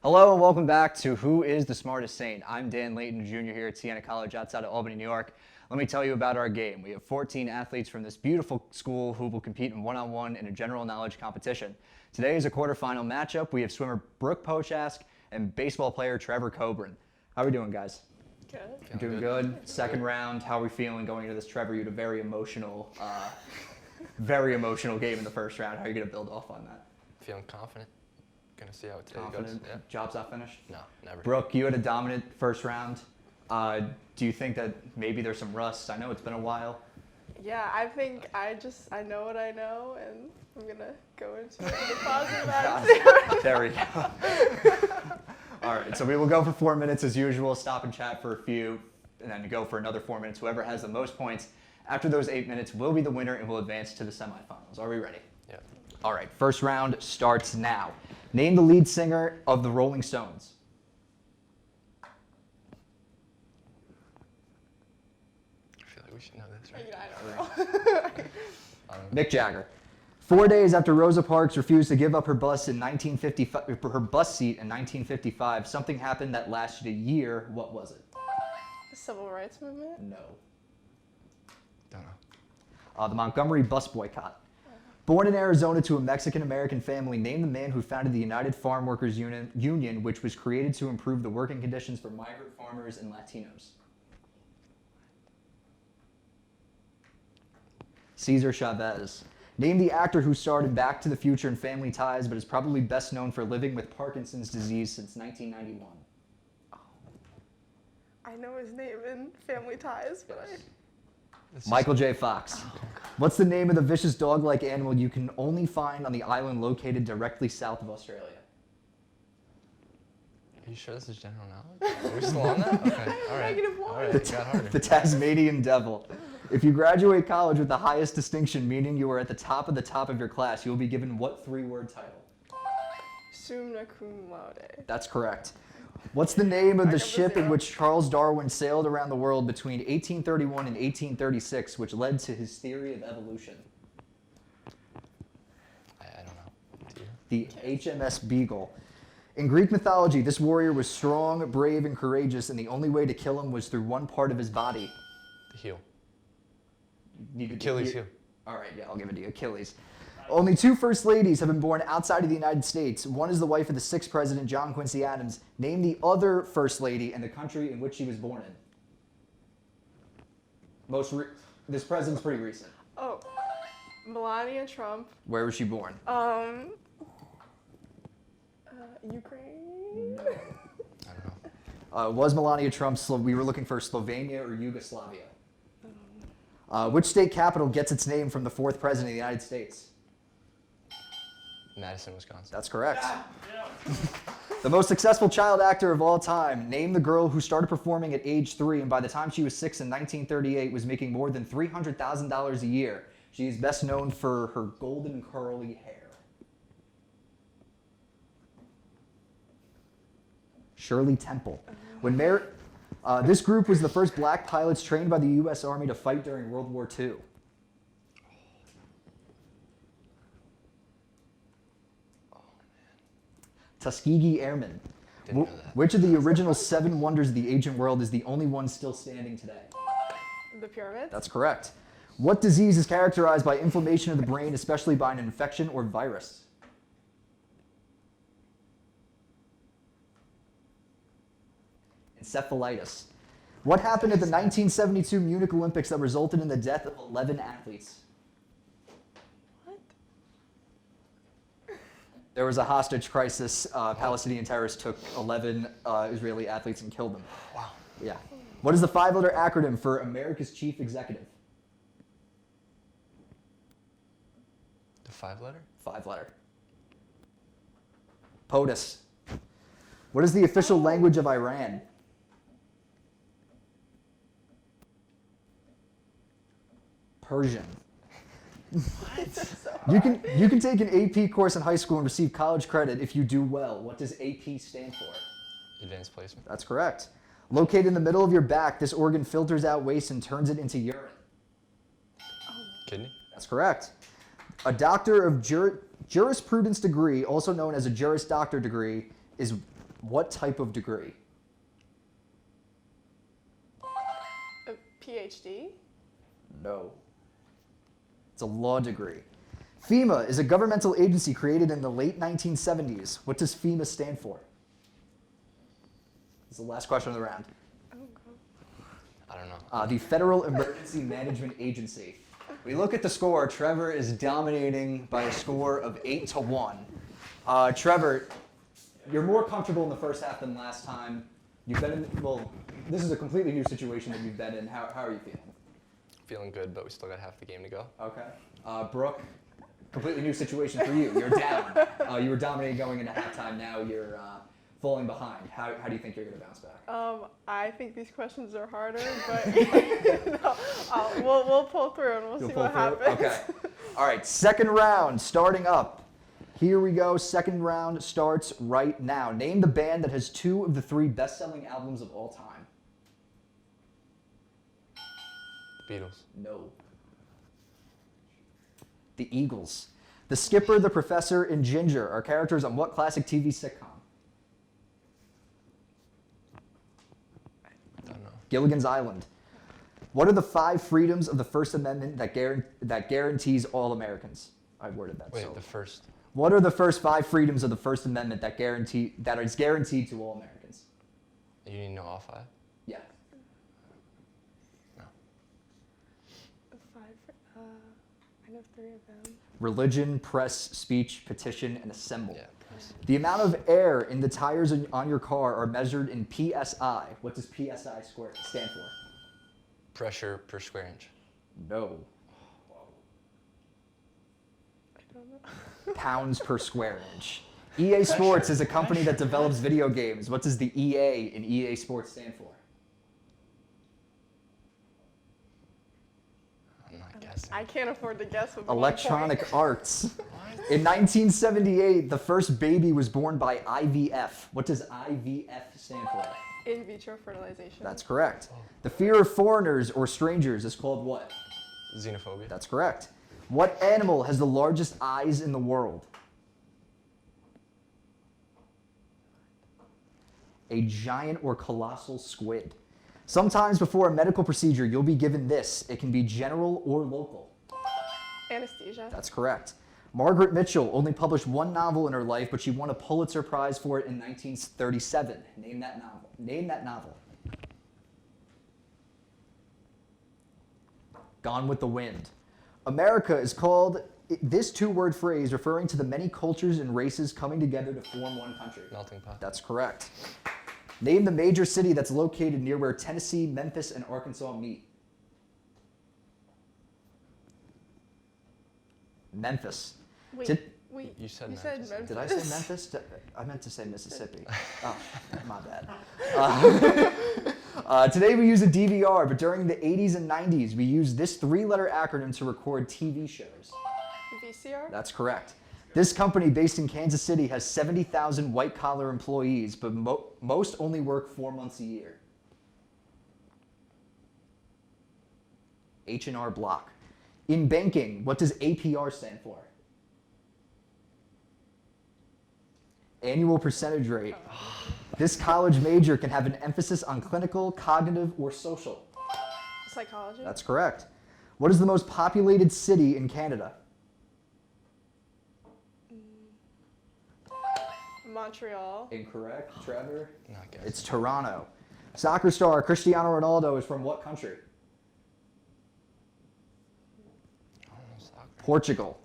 Hello and welcome back to Who is the Smartest Saint? I'm Dan Layton, Jr. here at Siena College outside of Albany, New York. Let me tell you about our game. We have 14 athletes from this beautiful school who will compete in one-on-one in a general knowledge competition. Today is a quarterfinal matchup. We have swimmer Brooke Pociask and baseball player Trevor Kobryn. How are we doing, guys? Good. Doing good. Second round. How are we feeling going into this? Trevor, you had a very emotional game in the first round. How are you going to build off on that? Feeling confident. Gonna see how today Confident? goes. Yeah. Job's not finished? No, never. Brooke, you had a dominant first round. Do you think that maybe there's some rust? I know it's been a while. Yeah, I think I know what I know, and I'm gonna go into the positive attitude. There we go. All right, so we will go for 4 minutes as usual, stop and chat for a few, and then go for another 4 minutes. Whoever has the most points after those 8 minutes will be the winner and will advance to the semifinals. Are we ready? Yeah. All right, first round starts now. Name the lead singer of the Rolling Stones. I feel like we should know this, right? I don't know. Mick Jagger. 4 days after Rosa Parks refused to give up her bus seat in 1955, something happened that lasted a year. What was it? The civil rights movement? No. Don't know. The Montgomery bus boycott. Born in Arizona to a Mexican-American family, name the man who founded the United Farm Workers Union, which was created to improve the working conditions for migrant farmers and Latinos. Cesar Chavez. Name the actor who starred in Back to the Future and Family Ties, but is probably best known for living with Parkinson's disease since 1991. I know his name in Family Ties, but Michael J. Fox. What's the name of the vicious dog-like animal you can only find on the island located directly south of Australia? Are you sure this is general knowledge? Are we still on that? Okay. All right. -1. All right. It got harder. The Tasmanian devil. If you graduate college with the highest distinction, meaning you are at the top of your class, you will be given what three-word title? summa cum laude. That's correct. What's the name of Back the up to ship in 0. which Charles Darwin sailed around the world between 1831 and 1836, which led to his theory of evolution? I don't know. Do you? The HMS Beagle. In Greek mythology, this warrior was strong, brave, and courageous, and the only way to kill him was through one part of his body. The heel. Achilles heel. All right, yeah, I'll give it to you. Achilles. Only 2 first ladies have been born outside of the United States. One is the wife of the 6th president, John Quincy Adams. Name the other first lady and the country in which she was born in. This president's pretty recent. Oh, Melania Trump. Where was she born? Ukraine? I don't know. Was Melania Trump, we were looking for Slovenia or Yugoslavia. Which state capital gets its name from the 4th president of the United States? Madison, Wisconsin. That's correct. The most successful child actor of all time. Name the girl who started performing at age 3 and by the time she was 6 in 1938 was making more than $300,000 a year. She is best known for her golden curly hair. Shirley Temple. This group was the first black pilots trained by the U.S. Army to fight during World War II. Tuskegee Airmen. Didn't know that. Which of the original 7 wonders of the ancient world is the only one still standing today? The pyramids? That's correct. What disease is characterized by inflammation of the brain, especially by an infection or virus? Encephalitis. What happened at the 1972 Munich Olympics that resulted in the death of 11 athletes? What? There was a hostage crisis. Palestinian terrorists took 11 Israeli athletes and killed them. Wow. Yeah. What is the 5-letter acronym for America's Chief Executive? The 5-letter? 5-letter. POTUS. What is the official language of Iran? Persian. You can take an AP course in high school and receive college credit if you do well. What does AP stand for? Advanced placement. That's correct. Located in the middle of your back, this organ filters out waste and turns it into urine. Kidney? That's correct. A doctor of jurisprudence degree, also known as a Juris Doctor degree, is What type of degree? A PhD? No. It's a law degree. FEMA is a governmental agency created in the late 1970s. What does FEMA stand for? This is the last question of the round. Oh, God. I don't know. The Federal Emergency Management Agency. We look at the score. Trevor is dominating by a score of 8-1. Trevor, you're more comfortable in the first half than last time. You've been in, well, this is a completely new situation that you've been in. How are you feeling? Feeling good, but we still got half the game to go. Okay. Brooke, completely new situation for you. You're down. You were dominating going into halftime. Now you're falling behind. How do you think you're going to bounce back? I think these questions are harder, but no, we'll pull through and we'll see what happens. Okay. All right. Second round starting up. Here we go. Second round starts right now. Name the band that has 2 of the 3 best-selling albums of all time. Beatles. No. The Eagles. The Skipper, the Professor, and Ginger are characters on what classic TV sitcom? I don't know. Gilligan's Island. What are the 5 freedoms of the First Amendment that guarantees all Americans? I worded that. Wait, so. the first. What are the first 5 freedoms of the First Amendment that is guaranteed to all Americans? You need to know all 5? Yeah. No. 5. I know 3 of them. Religion, press, speech, petition, and assemble. Yeah, press. The amount of air in the tires on your car are measured in PSI. What does PSI stand for? Pressure per square inch. No. I don't know. Pounds per square inch. EA Sports is a company that develops video games. What does the EA in EA Sports stand for? I'm not guessing. I can't afford to guess with Electronic 1 point. Arts. What? In 1978, the first baby was born by IVF. What does IVF stand for? In vitro fertilization. That's correct. The fear of foreigners or strangers is called what? Xenophobia. That's correct. What animal has the largest eyes in the world? A giant or colossal squid. Sometimes before a medical procedure, you'll be given this. It can be general or local. Anesthesia. That's correct. Margaret Mitchell only published 1 novel in her life, but she won a Pulitzer Prize for it in 1937. Name that novel. Name that novel. Gone with the Wind. America is called this 2-word phrase referring to the many cultures and races coming together to form one country. Melting pot. That's correct. Name the major city that's located near where Tennessee, Memphis, and Arkansas meet. Memphis. Wait, You said you said Memphis. Memphis. Did I say Memphis? I meant to say Mississippi. Oh, my bad. Today we use a DVR, but during the 80s and 90s, we used this 3-letter acronym to record TV shows. VCR? That's correct. This company, based in Kansas City, has 70,000 white-collar employees, but most only work 4 months a year. H&R Block. In banking, what does APR stand for? Annual percentage rate. This college major can have an emphasis on clinical, cognitive, or social. Psychology? That's correct. What is the most populated city in Canada? Montreal. Incorrect. Trevor? Not guessing. It's Toronto. Soccer star Cristiano Ronaldo is from what country? I don't know soccer. Portugal.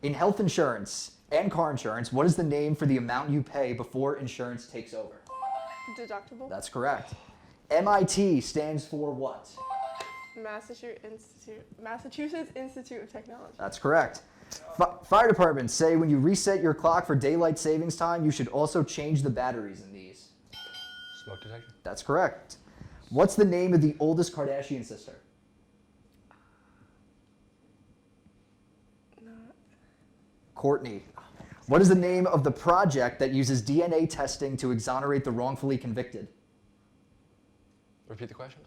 In health insurance and car insurance, what is the name for the amount you pay before insurance takes over? Deductible? That's correct. MIT stands for what? Massachusetts Institute of Technology. That's correct. Fire departments say when you reset your clock for daylight savings time, you should also change the batteries in these. Smoke detector. That's correct. What's the name of the oldest Kardashian sister? Courtney. What is the name of the project that uses DNA testing to exonerate the wrongfully convicted? Repeat the question.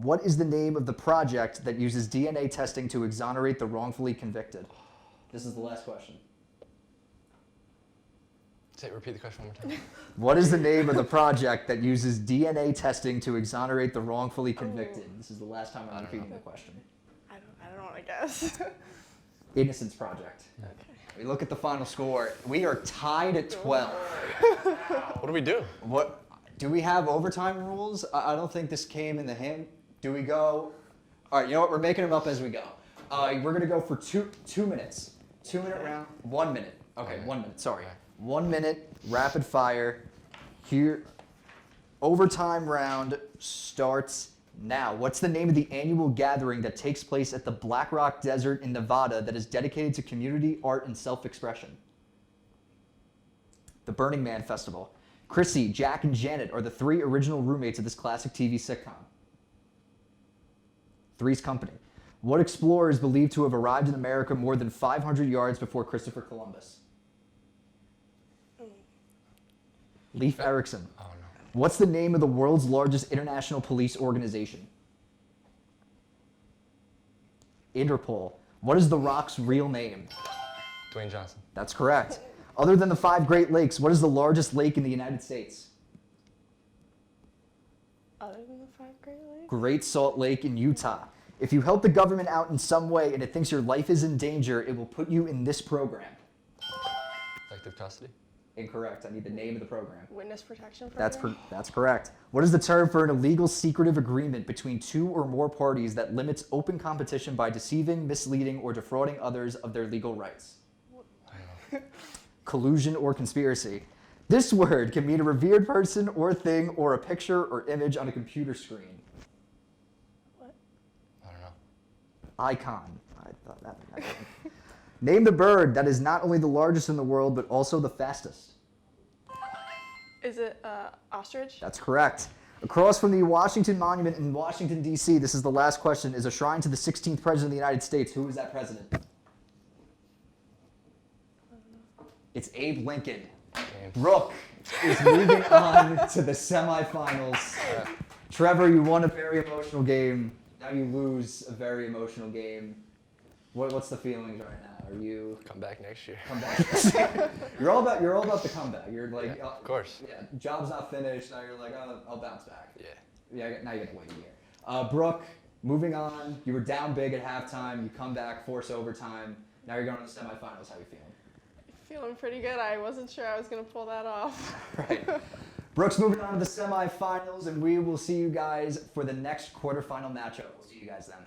What is the name of the project that uses DNA testing to exonerate the wrongfully convicted? This is the last question. Repeat the question one more time. What is the name of the project that uses DNA testing to exonerate the wrongfully convicted? This is the last time I'm repeating the question. I don't want to guess. Innocence Project. Okay. We look at the final score. We are tied at 12. What do we do? What do we have overtime rules? I don't think this came in the hand. Do we go? All right, you know what? We're making them up as we go. We're gonna go for two minutes. 2 minute round. 1 minute. Okay, 1 minute. Sorry. Okay. 1 minute rapid fire. Here, overtime round starts now. What's the name of the annual gathering that takes place at the Black Rock Desert in Nevada that is dedicated to community, art, and self-expression? The Burning Man Festival. Chrissy, Jack, and Janet are the 3 original roommates of this classic TV sitcom. Three's Company. What explorer is believed to have arrived in America more than 500 yards before Christopher Columbus? Leif Erikson. Oh, no. What's the name of the world's largest international police organization? Interpol. What is The Rock's real name? Dwayne Johnson. That's correct. Other than the 5 Great Lakes, what is the largest lake in the United States? Other than the 5 Great Lakes? Great Salt Lake in Utah. If you help the government out in some way and it thinks your life is in danger, it will put you in this program. Protective custody. Incorrect. I need the name of the program. Witness protection program? That's correct. What is the term for an illegal secretive agreement between 2 or more parties that limits open competition by deceiving, misleading, or defrauding others of their legal rights? I don't know. Collusion or conspiracy. This word can mean a revered person or thing or a picture or image on a computer screen. What? I don't know. Icon. I thought that meant icon. Name the bird that is not only the largest in the world, but also the fastest. Is it ostrich? That's correct. Across from the Washington Monument in Washington, D.C., this is the last question, is a shrine to the 16th President of the United States. Who is that president? It's Abe Lincoln. Game. Brooke is moving on to the semifinals. Trevor, you won a very emotional game. Now you lose a very emotional game. What's the feelings right now? Are you Come back next year. come back? you're all about the comeback. You're like, Yeah, of course. Yeah, job's not finished. Now you're like, oh, I'll bounce back. Yeah. Yeah, now you got to wait a year. Brooke, moving on. You were down big at halftime. You come back, force overtime. Now you're going to the semifinals. How are you feeling? Feeling pretty good. I wasn't sure I was going to pull that off. Right. Brooke's moving on to the semifinals, and we will see you guys for the next quarterfinal matchup. We'll see you guys then.